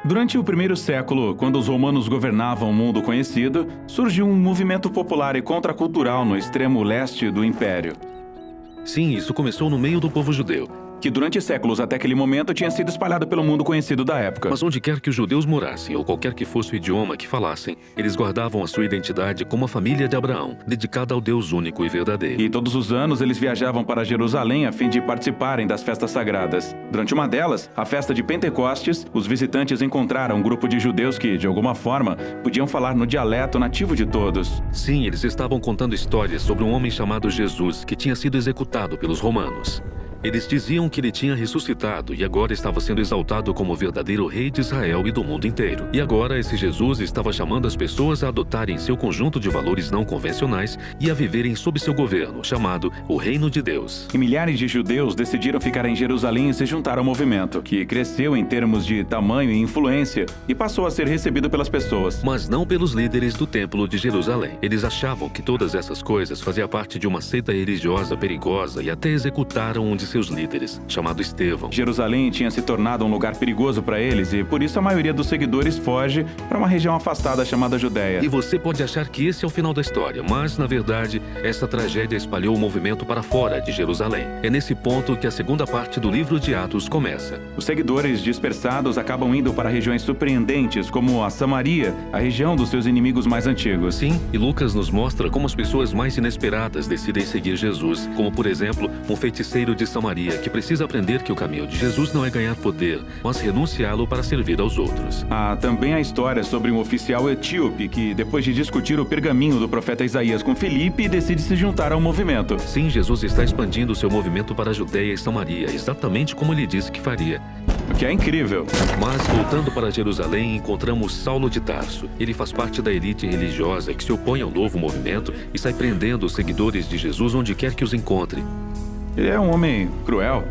Durante o primeiro século, quando os romanos governavam o mundo conhecido, surgiu um movimento popular e contracultural no extremo leste do império, Sim, isso começou no meio do povo judeu. que durante séculos até aquele momento tinha sido espalhado pelo mundo conhecido da época. Mas onde quer que os judeus morassem, ou qualquer que fosse o idioma que falassem, eles guardavam a sua identidade como a família de Abraão, dedicada ao Deus único e verdadeiro. E todos os anos eles viajavam para Jerusalém a fim de participarem das festas sagradas. Durante uma delas, a festa de Pentecostes, os visitantes encontraram um grupo de judeus que, de alguma forma, podiam falar no dialeto nativo de todos. Sim, eles estavam contando histórias sobre um homem chamado Jesus que tinha sido executado pelos romanos. Eles diziam que ele tinha ressuscitado e agora estava sendo exaltado como o verdadeiro rei de Israel e do mundo inteiro. E agora esse Jesus estava chamando as pessoas a adotarem seu conjunto de valores não convencionais e a viverem sob seu governo, chamado o Reino de Deus. E milhares de judeus decidiram ficar em Jerusalém e se juntar ao movimento, que cresceu em termos de tamanho e influência e passou a ser recebido pelas pessoas. Mas não pelos líderes do Templo de Jerusalém. Eles achavam que todas essas coisas faziam parte de uma seita religiosa perigosa e até executaram um de seus líderes, chamado Estevão. Jerusalém tinha se tornado um lugar perigoso para eles e por isso a maioria dos seguidores foge para uma região afastada chamada Judéia. E você pode achar que esse é o final da história, mas, na verdade, essa tragédia espalhou o movimento para fora de Jerusalém. É nesse ponto que a segunda parte do livro de Atos começa. Os seguidores dispersados acabam indo para regiões surpreendentes, como a Samaria, a região dos seus inimigos mais antigos. Sim, e Lucas nos mostra como as pessoas mais inesperadas decidem seguir Jesus, como, por exemplo, um feiticeiro de Samaria que precisa aprender que o caminho de Jesus não é ganhar poder, mas renunciá-lo para servir aos outros. Há também a história sobre um oficial etíope que, depois de discutir o pergaminho do profeta Isaías com Filipe, decide se juntar ao movimento. Sim, Jesus está expandindo seu movimento para a Judéia e Samaria, exatamente como ele disse que faria. O que é incrível. Mas, voltando para Jerusalém, encontramos Saulo de Tarso. Ele faz parte da elite religiosa que se opõe ao novo movimento e sai prendendo os seguidores de Jesus onde quer que os encontre. Ele é um homem cruel.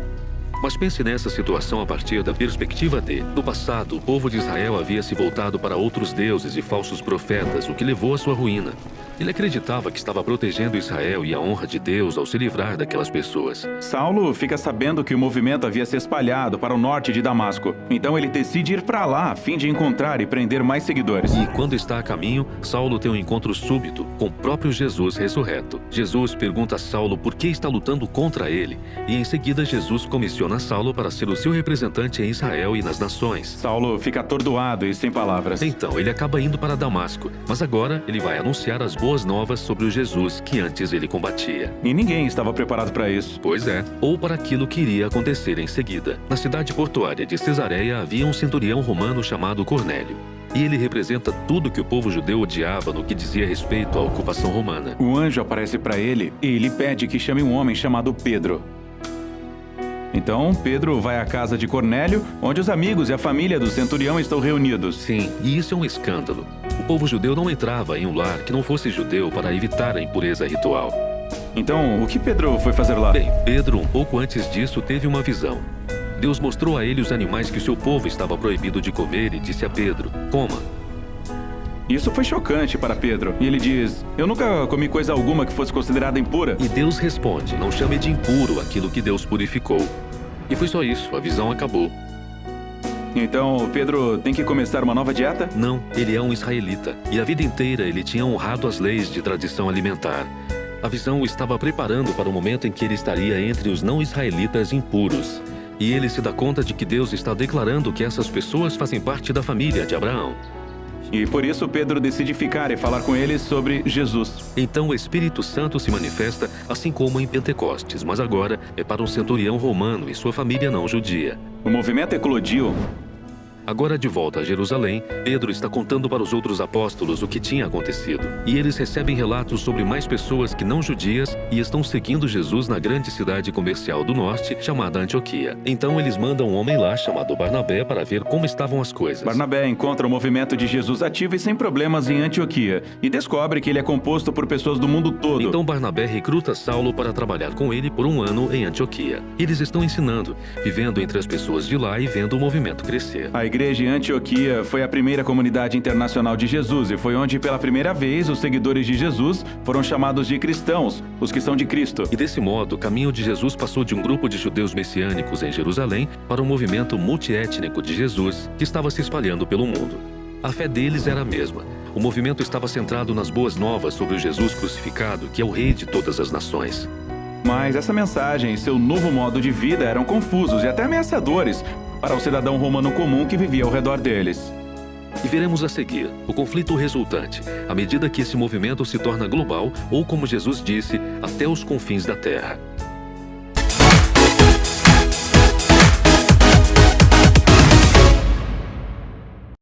Mas pense nessa situação a partir da perspectiva de: no passado, o povo de Israel havia se voltado para outros deuses e falsos profetas, o que levou à sua ruína. Ele acreditava que estava protegendo Israel e a honra de Deus ao se livrar daquelas pessoas. Saulo fica sabendo que o movimento havia se espalhado para o norte de Damasco. Então ele decide ir para lá a fim de encontrar e prender mais seguidores. E quando está a caminho, Saulo tem um encontro súbito com o próprio Jesus ressurreto. Jesus pergunta a Saulo por que está lutando contra ele, e em seguida Jesus comissiona Saulo para ser o seu representante em Israel e nas nações. Saulo fica atordoado e sem palavras. Então ele acaba indo para Damasco, mas agora ele vai anunciar as boas novas sobre o Jesus que antes ele combatia. E ninguém estava preparado para isso. Pois é, ou para aquilo que iria acontecer em seguida. Na cidade portuária de Cesareia havia um centurião romano chamado Cornélio. E ele representa tudo que o povo judeu odiava no que dizia respeito à ocupação romana. O anjo aparece para ele e lhe pede que chame um homem chamado Pedro. Então, Pedro vai à casa de Cornélio, onde os amigos e a família do centurião estão reunidos. Sim, e isso é um escândalo. O povo judeu não entrava em um lar que não fosse judeu para evitar a impureza ritual. Então, o que Pedro foi fazer lá? Bem, Pedro, um pouco antes disso, teve uma visão. Deus mostrou a ele os animais que o seu povo estava proibido de comer e disse a Pedro: coma. Isso foi chocante para Pedro. E ele diz: eu nunca comi coisa alguma que fosse considerada impura. E Deus responde: não chame de impuro aquilo que Deus purificou. E foi só isso, a visão acabou. Então, Pedro tem que começar uma nova dieta? Não, ele é um israelita. E a vida inteira ele tinha honrado as leis de tradição alimentar. A visão o estava preparando para o momento em que ele estaria entre os não-israelitas impuros. E ele se dá conta de que Deus está declarando que essas pessoas fazem parte da família de Abraão. E por isso Pedro decide ficar e falar com eles sobre Jesus. Então o Espírito Santo se manifesta assim como em Pentecostes, mas agora é para um centurião romano e sua família não judia. O movimento eclodiu. Agora de volta a Jerusalém, Pedro está contando para os outros apóstolos o que tinha acontecido. E eles recebem relatos sobre mais pessoas que não judias e estão seguindo Jesus na grande cidade comercial do norte, chamada Antioquia. Então eles mandam um homem lá chamado Barnabé para ver como estavam as coisas. Barnabé encontra o movimento de Jesus ativo e sem problemas em Antioquia e descobre que ele é composto por pessoas do mundo todo. Então Barnabé recruta Saulo para trabalhar com ele por um ano em Antioquia. Eles estão ensinando, vivendo entre as pessoas de lá e vendo o movimento crescer. A igreja igreja em Antioquia foi a primeira comunidade internacional de Jesus e foi onde, pela primeira vez, os seguidores de Jesus foram chamados de cristãos, os que são de Cristo. E desse modo, o caminho de Jesus passou de um grupo de judeus messiânicos em Jerusalém para um movimento multiétnico de Jesus que estava se espalhando pelo mundo. A fé deles era a mesma. O movimento estava centrado nas boas novas sobre o Jesus crucificado, que é o Rei de todas as nações. Mas essa mensagem e seu novo modo de vida eram confusos e até ameaçadores para o cidadão romano comum que vivia ao redor deles. E veremos a seguir o conflito resultante, à medida que esse movimento se torna global ou, como Jesus disse, até os confins da terra.